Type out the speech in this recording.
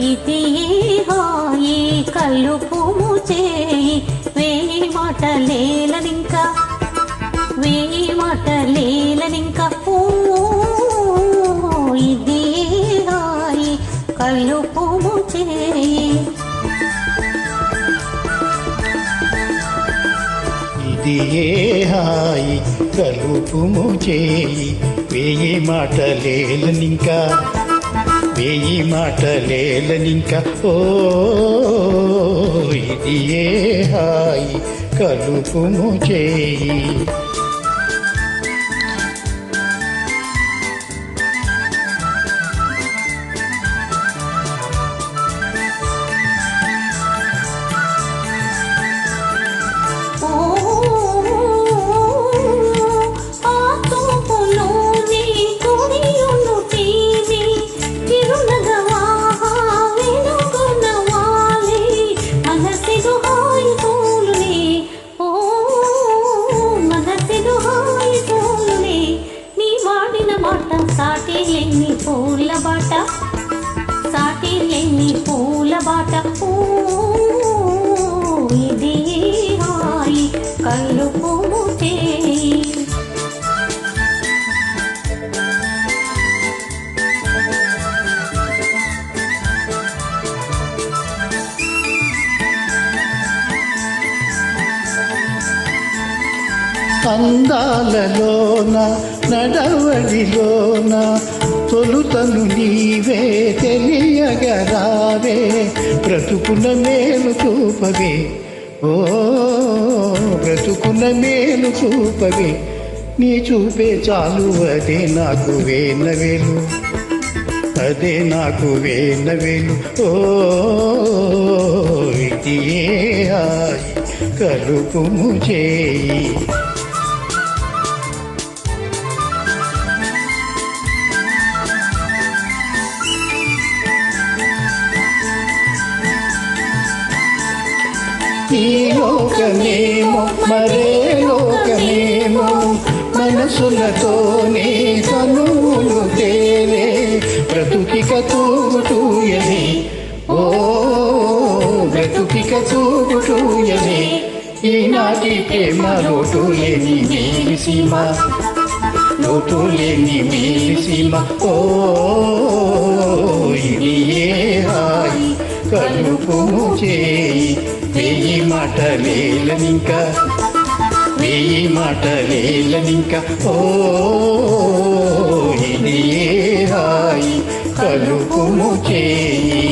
ఇది హాయి కలుపుము చేయి వేయి మాటలేలనింకా వేయి మాటలేలనింకా ఇది హాయి కలుపుము చేయి ఇది హాయి కలుపుము చేయి వేయి మాటలేలనింకా వేయి మాటలేలనింకా ఇది హాయి కలుపుము చేయి సాటిలేని పూల బాట సాటిలేని పూల బాట ఇది హాయి కలుపుము చేయి అందాలలోన నడవడిలోన తొలుతను నీవే తెలియగరావే బ్రతుకున మేలు చూపవే ఓ బ్రతుకున మేలు చూపవే నీ చూపే చాలు అదే నాకు వేనవేలు అదే నాకు వేనవేలు ఓ ఇది హాయి కలుపుము చేయి ఈ లోకమేమో మరే లోకమేమో మనసులతోనే కనులు తేలే బ్రతుకిక తూగుటూయలే ఓ బ్రతుకిక తూగుటూయలే ఈనాటి ప్రేమ లోటు లేని మేలి సీమ లోటు లేని మేలి సీమ ఓ ఇది హాయి కలుపుము చేయి వేయి మాటలేలనింకా వేయి మాటలేలనింకా ఓ ఇది హాయి కలుపుము చేయి